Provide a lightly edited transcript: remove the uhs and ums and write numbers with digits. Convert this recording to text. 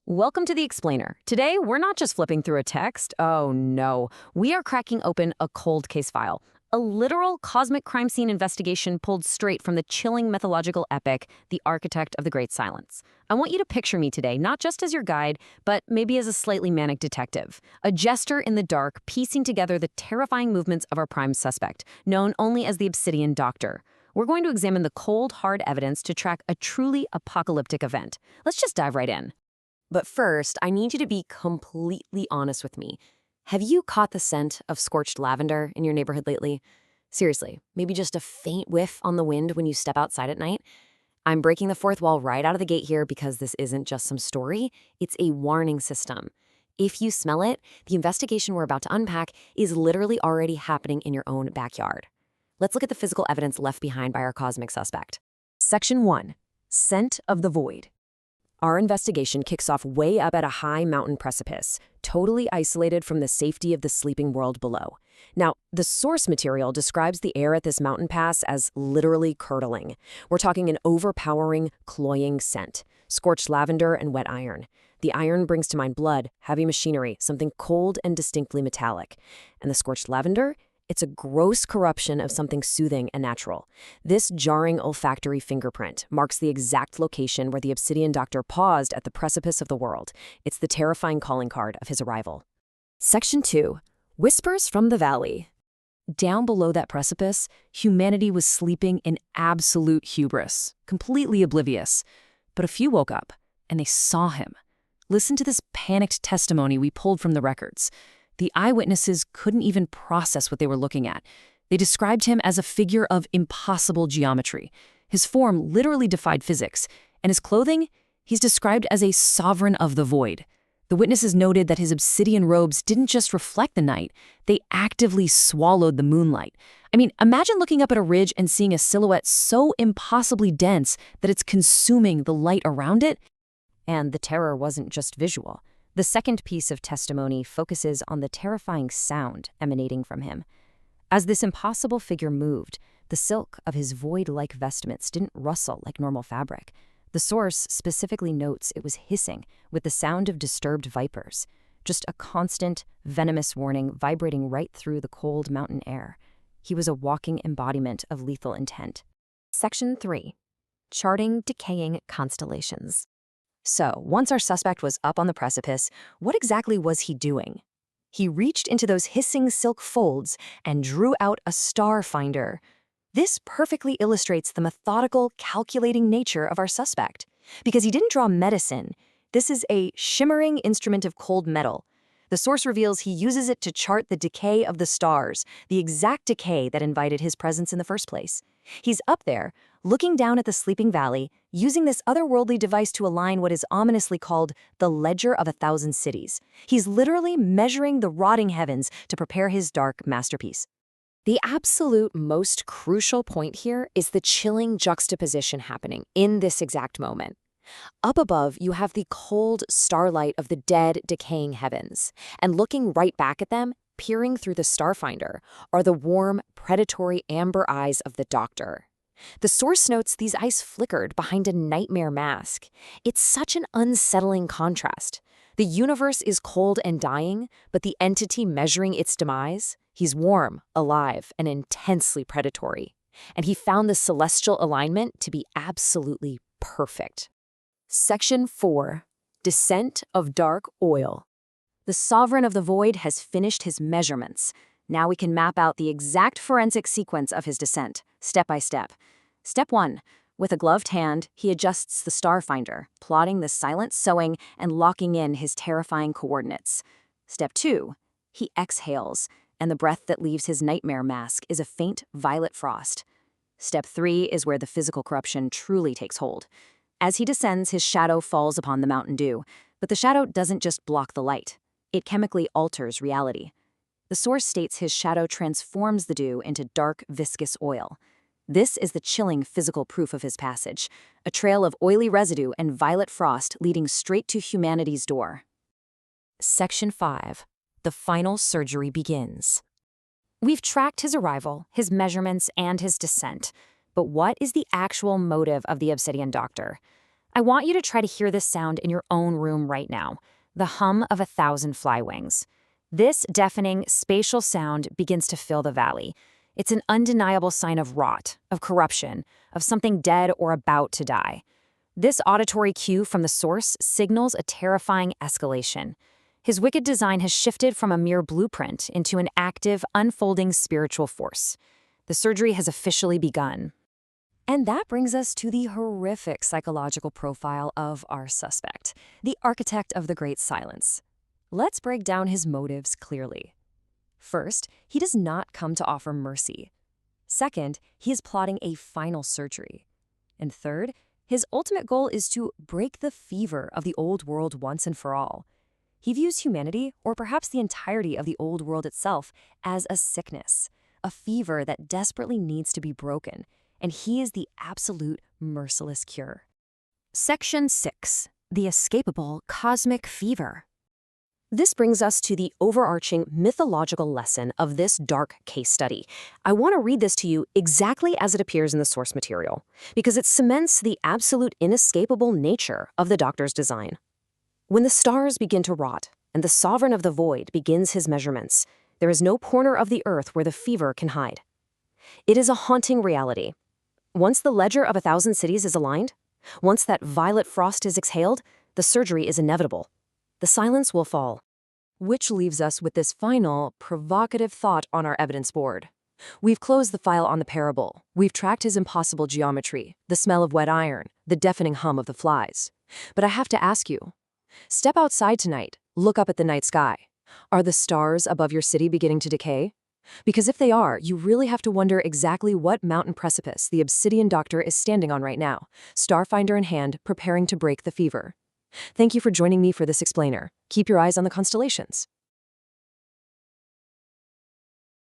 Welcome to the Explainer. Today, we're not just flipping through a text. Oh no, we are cracking open a cold case file. A literal cosmic crime scene investigation pulled straight from the chilling mythological epic, The Architect of the Great Silence. I want you to picture me today, not just as your guide, but maybe as a slightly manic detective. A jester in the dark, piecing together the terrifying movements of our prime suspect, known only as the Obsidian Doctor. We're going to examine the cold, hard evidence to track a truly apocalyptic event. Let's just dive right in. But first, I need you to be completely honest with me. Have you caught the scent of scorched lavender in your neighborhood lately? Seriously, maybe just a faint whiff on the wind when you step outside at night? I'm breaking the fourth wall right out of the gate here because this isn't just some story, it's a warning system. If you smell it, the investigation we're about to unpack is literally already happening in your own backyard. Let's look at the physical evidence left behind by our cosmic suspect. Section 1. Scent of the Void. Our investigation kicks off way up at a high mountain precipice, totally isolated from the safety of the sleeping world below. Now, the source material describes the air at this mountain pass as literally curdling. We're talking an overpowering, cloying scent, scorched lavender and wet iron. The iron brings to mind blood, heavy machinery, something cold and distinctly metallic. And the scorched lavender? It's a gross corruption of something soothing and natural. This jarring olfactory fingerprint marks the exact location where the Obsidian Doctor paused at the precipice of the world. It's the terrifying calling card of his arrival. Section 2. Whispers from the Valley. Down below that precipice, humanity was sleeping in absolute hubris, completely oblivious. But a few woke up, and they saw him. Listen to this panicked testimony we pulled from the records. The eyewitnesses couldn't even process what they were looking at. They described him as a figure of impossible geometry. His form literally defied physics, and his clothing, he's described as a sovereign of the void. The witnesses noted that his obsidian robes didn't just reflect the night, they actively swallowed the moonlight. I mean, imagine looking up at a ridge and seeing a silhouette so impossibly dense that it's consuming the light around it. And the terror wasn't just visual. The second piece of testimony focuses on the terrifying sound emanating from him. As this impossible figure moved, the silk of his void-like vestments didn't rustle like normal fabric. The source specifically notes it was hissing, with the sound of disturbed vipers. Just a constant, venomous warning vibrating right through the cold mountain air. He was a walking embodiment of lethal intent. Section 3. Charting decaying constellations. So, once our suspect was up on the precipice, what exactly was he doing? He reached into those hissing silk folds and drew out a star finder. This perfectly illustrates the methodical, calculating nature of our suspect. Because he didn't draw medicine. This is a shimmering instrument of cold metal. The source reveals he uses it to chart the decay of the stars, the exact decay that invited his presence in the first place. He's up there, looking down at the sleeping valley, using this otherworldly device to align what is ominously called the Ledger of 1,000 Cities. He's literally measuring the rotting heavens to prepare his dark masterpiece. The absolute most crucial point here is the chilling juxtaposition happening in this exact moment. Up above, you have the cold starlight of the dead, decaying heavens, and looking right back at them, peering through the starfinder, are the warm, predatory amber eyes of the Doctor. The source notes these eyes flickered behind a nightmare mask. It's such an unsettling contrast. The universe is cold and dying, but the entity measuring its demise, he's warm, alive, and intensely predatory. And he found the celestial alignment to be absolutely perfect. Section 4. Descent of Dark Oil. The Sovereign of the Void has finished his measurements. Now we can map out the exact forensic sequence of his descent, step by step. Step 1. With a gloved hand, he adjusts the star finder, plotting the silent sewing and locking in his terrifying coordinates. Step 2. He exhales, and the breath that leaves his nightmare mask is a faint violet frost. Step 3 is where the physical corruption truly takes hold. As he descends, his shadow falls upon the mountain dew, but the shadow doesn't just block the light. It chemically alters reality. The source states his shadow transforms the dew into dark, viscous oil. This is the chilling physical proof of his passage, a trail of oily residue and violet frost leading straight to humanity's door. Section 5. The final surgery begins. We've tracked his arrival, his measurements, and his descent. But what is the actual motive of the Obsidian Doctor? I want you to try to hear this sound in your own room right now, the hum of 1,000 fly wings. This deafening, spatial sound begins to fill the valley. It's an undeniable sign of rot, of corruption, of something dead or about to die. This auditory cue from the source signals a terrifying escalation. His wicked design has shifted from a mere blueprint into an active, unfolding spiritual force. The surgery has officially begun. And that brings us to the horrific psychological profile of our suspect, the architect of the Great Silence. Let's break down his motives clearly. First, he does not come to offer mercy. Second, he is plotting a final surgery. And third, his ultimate goal is to break the fever of the old world once and for all. He views humanity, or perhaps the entirety of the old world itself, as a sickness, a fever that desperately needs to be broken, and he is the absolute merciless cure. Section 6. The Escapable Cosmic Fever. This brings us to the overarching mythological lesson of this dark case study. I want to read this to you exactly as it appears in the source material, because it cements the absolute inescapable nature of the doctor's design. When the stars begin to rot, and the sovereign of the void begins his measurements, there is no corner of the earth where the fever can hide. It is a haunting reality. Once the ledger of 1,000 cities is aligned, once that violet frost is exhaled, the surgery is inevitable. The silence will fall. Which leaves us with this final, provocative thought on our evidence board. We've closed the file on the parable. We've tracked his impossible geometry, the smell of wet iron, the deafening hum of the flies. But I have to ask you, step outside tonight, look up at the night sky. Are the stars above your city beginning to decay? Because if they are, you really have to wonder exactly what mountain precipice the obsidian doctor is standing on right now, starfinder in hand, preparing to break the fever. Thank you for joining me for this explainer. Keep your eyes on the constellations.